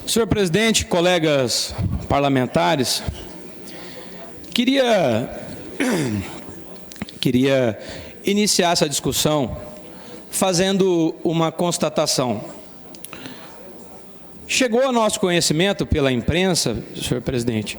Senhor presidente, colegas parlamentares, queria iniciar essa discussão fazendo uma constatação. Chegou a nosso conhecimento pela imprensa, senhor presidente,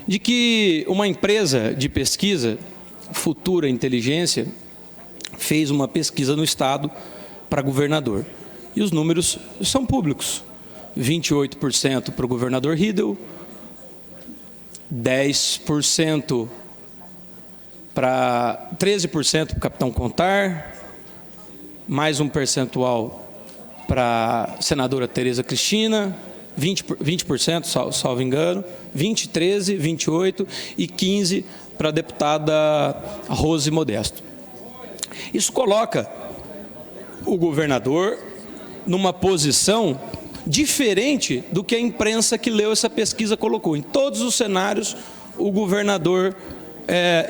de que uma empresa de pesquisa, Futura Inteligência, fez uma pesquisa no Estado para governador. E os números são públicos. 28% para o governador Riedel, 10% para 13% para o capitão Contar, mais um percentual para a senadora Tereza Cristina, 20%, salvo engano, 20, 13, 28 e 15 para a deputada Rose Modesto. Isso coloca o governador numa posição diferente do que a imprensa que leu essa pesquisa colocou. Em todos os cenários, o governador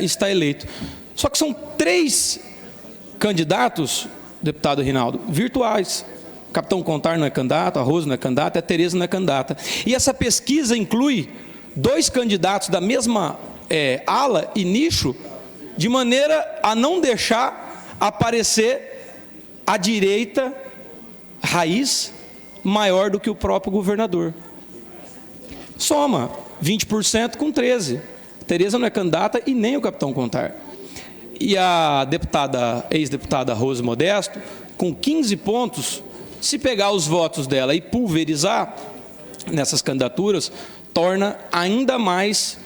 está eleito. Só que são 3 candidatos, deputado Rinaldo, virtuais. O capitão Contar não é candidato, a Rose não é candidata, a Tereza não é candidata. E essa pesquisa inclui 2 candidatos da mesma ala e nicho, de maneira a não deixar aparecer a direita raiz maior do que o próprio governador. Soma 20% com 13%. Tereza não é candidata e nem o capitão Contar. E a ex-deputada Rose Modesto, com 15 pontos, se pegar os votos dela e pulverizar nessas candidaturas, torna ainda mais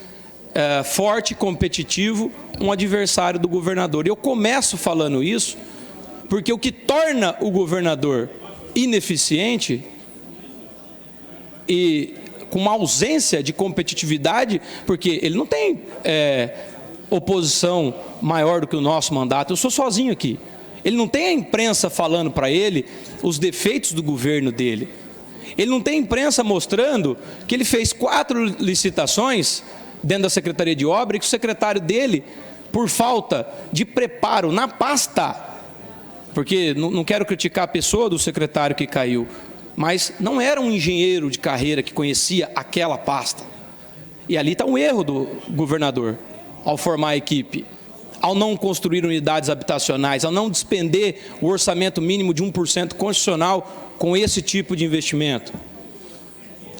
forte e competitivo um adversário do governador. E eu começo falando isso porque o que torna o governador ineficiente e com uma ausência de competitividade, porque ele não tem oposição maior do que o nosso mandato. Eu sou sozinho aqui. Ele não tem a imprensa falando para ele os defeitos do governo dele. Ele não tem imprensa mostrando que ele fez 4 licitações dentro da Secretaria de Obra e que o secretário dele, por falta de preparo na pasta, porque não quero criticar a pessoa do secretário que caiu, mas não era um engenheiro de carreira que conhecia aquela pasta. E ali está um erro do governador, ao formar a equipe, ao não construir unidades habitacionais, ao não despender o orçamento mínimo de 1% constitucional com esse tipo de investimento.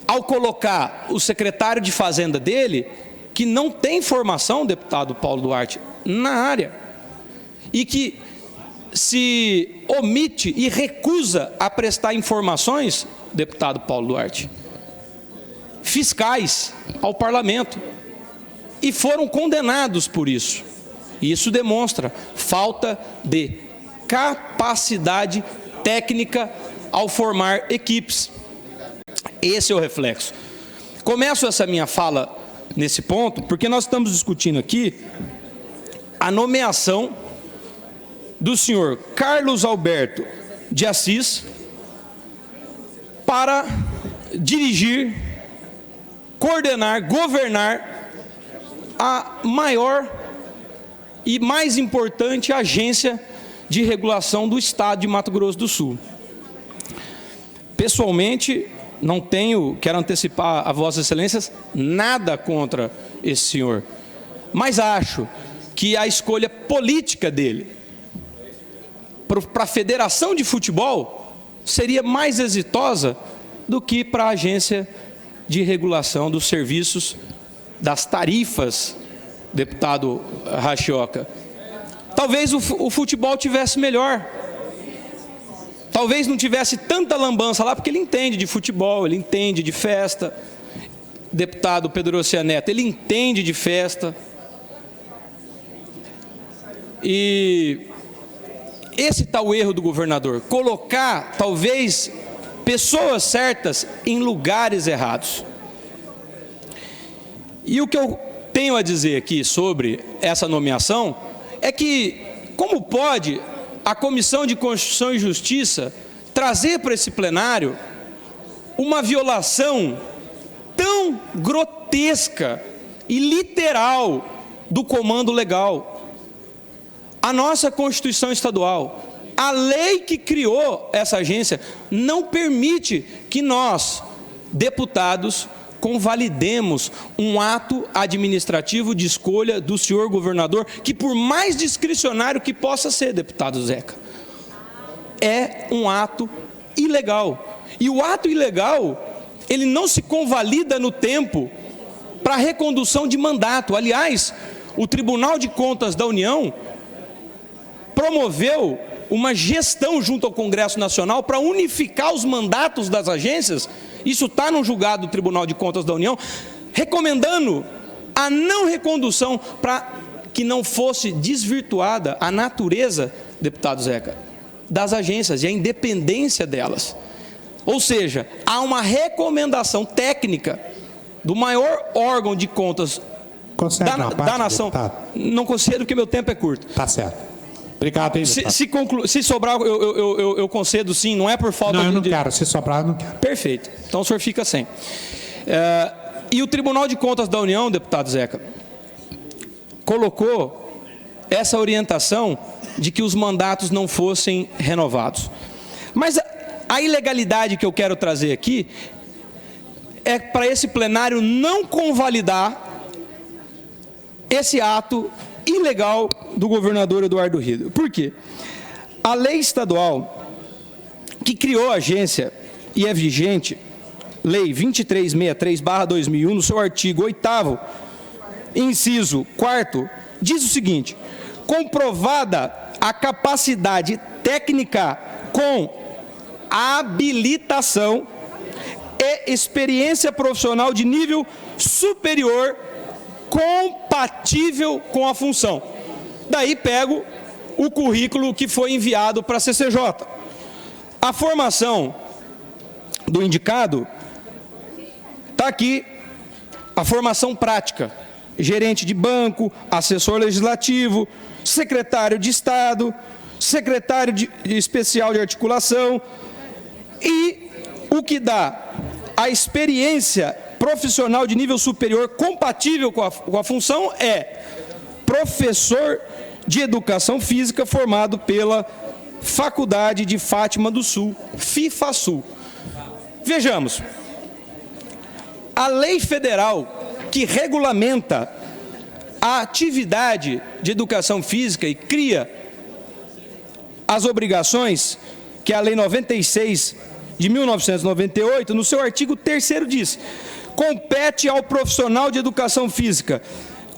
Ao colocar o secretário de Fazenda dele, que não tem formação, deputado Paulo Duarte, na área, e que se omite e recusa a prestar informações, deputado Paulo Duarte, fiscais ao parlamento, e foram condenados por isso. E isso demonstra falta de capacidade técnica ao formar equipes. Esse é o reflexo. Começo essa minha fala nesse ponto, porque nós estamos discutindo aqui a nomeação do senhor Carlos Alberto de Assis para dirigir, coordenar, governar a maior e mais importante agência de regulação do Estado de Mato Grosso do Sul. Pessoalmente, quero antecipar a Vossas Excelências, nada contra esse senhor, mas acho que a escolha política dele para a Federação de Futebol seria mais exitosa do que para a Agência de Regulação dos Serviços das Tarifas, deputado Rachioca. Talvez o futebol tivesse melhor. Talvez não tivesse tanta lambança lá, porque ele entende de futebol, ele entende de festa. Deputado Pedro Oceaneto, ele entende de festa. E esse está o erro do governador, colocar, talvez, pessoas certas em lugares errados. E o que eu tenho a dizer aqui sobre essa nomeação é que, como pode a Comissão de Constituição e Justiça trazer para esse plenário uma violação tão grotesca e literal do comando legal? A nossa Constituição Estadual, a lei que criou essa agência, não permite que nós deputados, convalidemos um ato administrativo de escolha do senhor governador, que por mais discricionário que possa ser, deputado Zeca, é um ato ilegal. E o ato ilegal, ele não se convalida no tempo para recondução de mandato. Aliás, o Tribunal de Contas da União promoveu uma gestão junto ao Congresso Nacional para unificar os mandatos das agências. Isso está no julgado do Tribunal de Contas da União, recomendando a não recondução para que não fosse desvirtuada a natureza, deputado Zeca, das agências e a independência delas. Ou seja, há uma recomendação técnica do maior órgão de contas da nação. Não concedo porque meu tempo é curto. Tá certo. Obrigado, hein, se sobrar, eu concedo sim, não é por falta de... Não, eu não quero. Se sobrar, eu não quero. Perfeito. Então o senhor fica sem. E o Tribunal de Contas da União, deputado Zeca, colocou essa orientação de que os mandatos não fossem renovados. Mas a ilegalidade que eu quero trazer aqui é para esse plenário não convalidar esse ato ilegal do governador Eduardo Riedel. Por quê? A lei estadual que criou a agência e é vigente, Lei 2363/2001, no seu artigo 8º, inciso 4º, diz o seguinte: comprovada a capacidade técnica com habilitação e experiência profissional de nível superior compatível com a função. Daí pego o currículo que foi enviado para a CCJ. A formação do indicado está aqui, a formação prática: gerente de banco, assessor legislativo, secretário de Estado, secretário especial de articulação, e o que dá a experiência profissional de nível superior compatível com a função é professor de Educação Física formado pela Faculdade de Fátima do Sul, FIFASul. Vejamos, a lei federal que regulamenta a atividade de educação física e cria as obrigações, que é a Lei 96 de 1998, no seu artigo 3º diz: compete ao profissional de educação física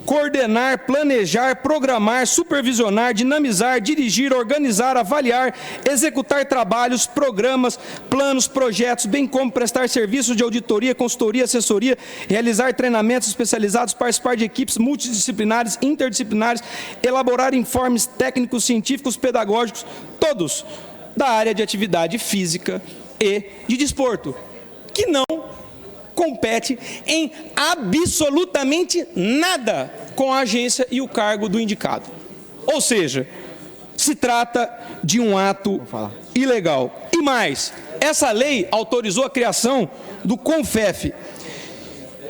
coordenar, planejar, programar, supervisionar, dinamizar, dirigir, organizar, avaliar, executar trabalhos, programas, planos, projetos, bem como prestar serviços de auditoria, consultoria, assessoria, realizar treinamentos especializados, participar de equipes multidisciplinares, interdisciplinares, elaborar informes técnicos, científicos, pedagógicos, todos da área de atividade física e de desporto, que não compete em absolutamente nada com a agência e o cargo do indicado. Ou seja, se trata de um ato ilegal. E mais, essa lei autorizou a criação do CONFEF.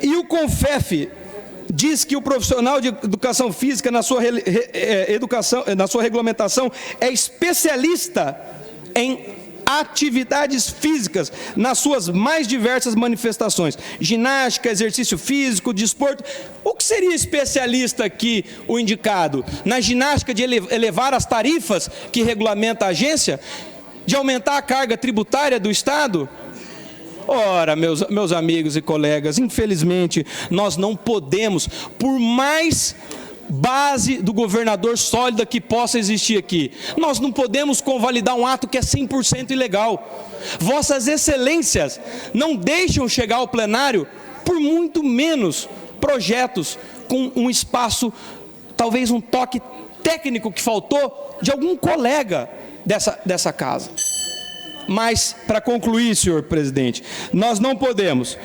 E o CONFEF diz que o profissional de educação física, na sua regulamentação, é especialista em atividades físicas nas suas mais diversas manifestações: ginástica, exercício físico, desporto. O que seria especialista aqui o indicado? Na ginástica de elevar as tarifas que regulamenta a agência? De aumentar a carga tributária do Estado? Ora, meus amigos e colegas, infelizmente nós não podemos, por mais base do governador sólida que possa existir aqui, nós não podemos convalidar um ato que é 100% ilegal. Vossas excelências não deixam chegar ao plenário, por muito menos, projetos com um espaço, talvez um toque técnico que faltou de algum colega dessa casa. Mas, para concluir, senhor presidente, nós não podemos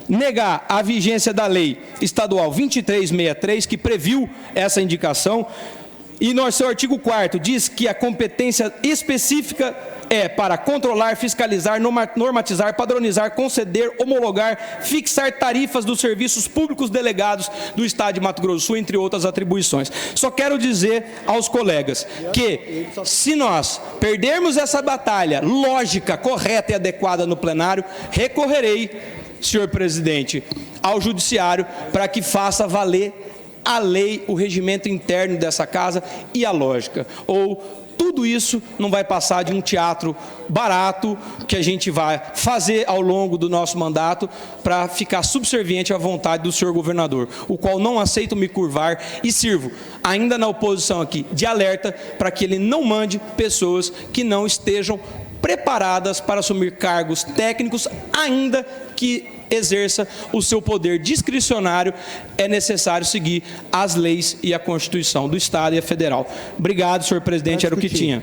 negar a vigência da lei estadual 2363, que previu essa indicação, e no seu artigo 4º diz que a competência específica é para controlar, fiscalizar, normatizar, padronizar, conceder, homologar, fixar tarifas dos serviços públicos delegados do Estado de Mato Grosso do Sul, entre outras atribuições. Só quero dizer aos colegas que, se nós perdermos essa batalha lógica, correta e adequada no plenário, recorrerei senhor presidente, ao judiciário para que faça valer a lei, o regimento interno dessa casa e a lógica. Ou tudo isso não vai passar de um teatro barato que a gente vai fazer ao longo do nosso mandato para ficar subserviente à vontade do senhor governador, o qual não aceito me curvar e sirvo, ainda na oposição aqui, de alerta para que ele não mande pessoas que não estejam preparadas para assumir cargos técnicos, ainda que exerça o seu poder discricionário. É necessário seguir as leis e a Constituição do Estado e a federal. Obrigado, senhor presidente, era o que tinha.